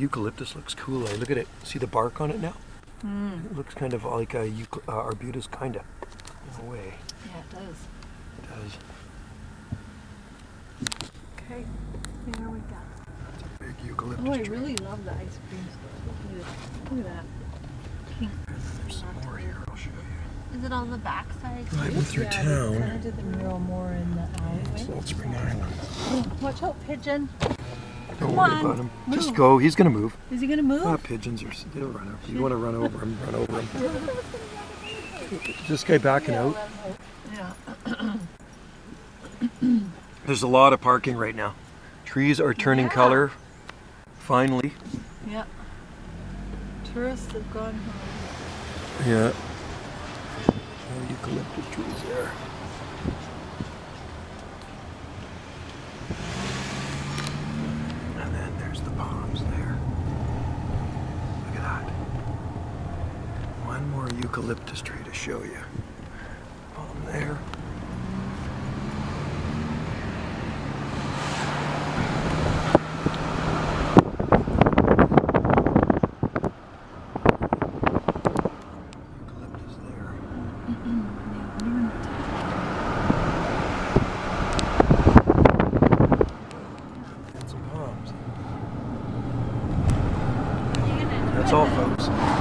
eucalyptus looks cool. Look at it. See the bark on it now? Mm. It looks kind of like a arbutus, kind of, in a way. Yeah, it does. It does. Okay, there we go. That's a big eucalyptus Oh, I tree. really love the ice cream stuff. Look at that. Pink. And then there's some more here. I'll show you. Is it on the back side? Driving through Kind town. of did the mural more in the alleyway. Salt Spring Island. Oh, watch out, pigeon. Don't Come worry on, about him. Just move. go. He's gonna move. Is he gonna move? Pigeons are. They'll run over. You want to run over him? Run over him. Is this guy backing out? Yeah. There's a lot of parking right now. Trees are turning Yeah. color. Finally. Yeah. Tourists have gone home. Yeah. Oh, eucalyptus trees there. And then there's the palms there. Look at that. One more eucalyptus tree to show you. Palm there. Eucalyptus there. And some palms. That's all, folks.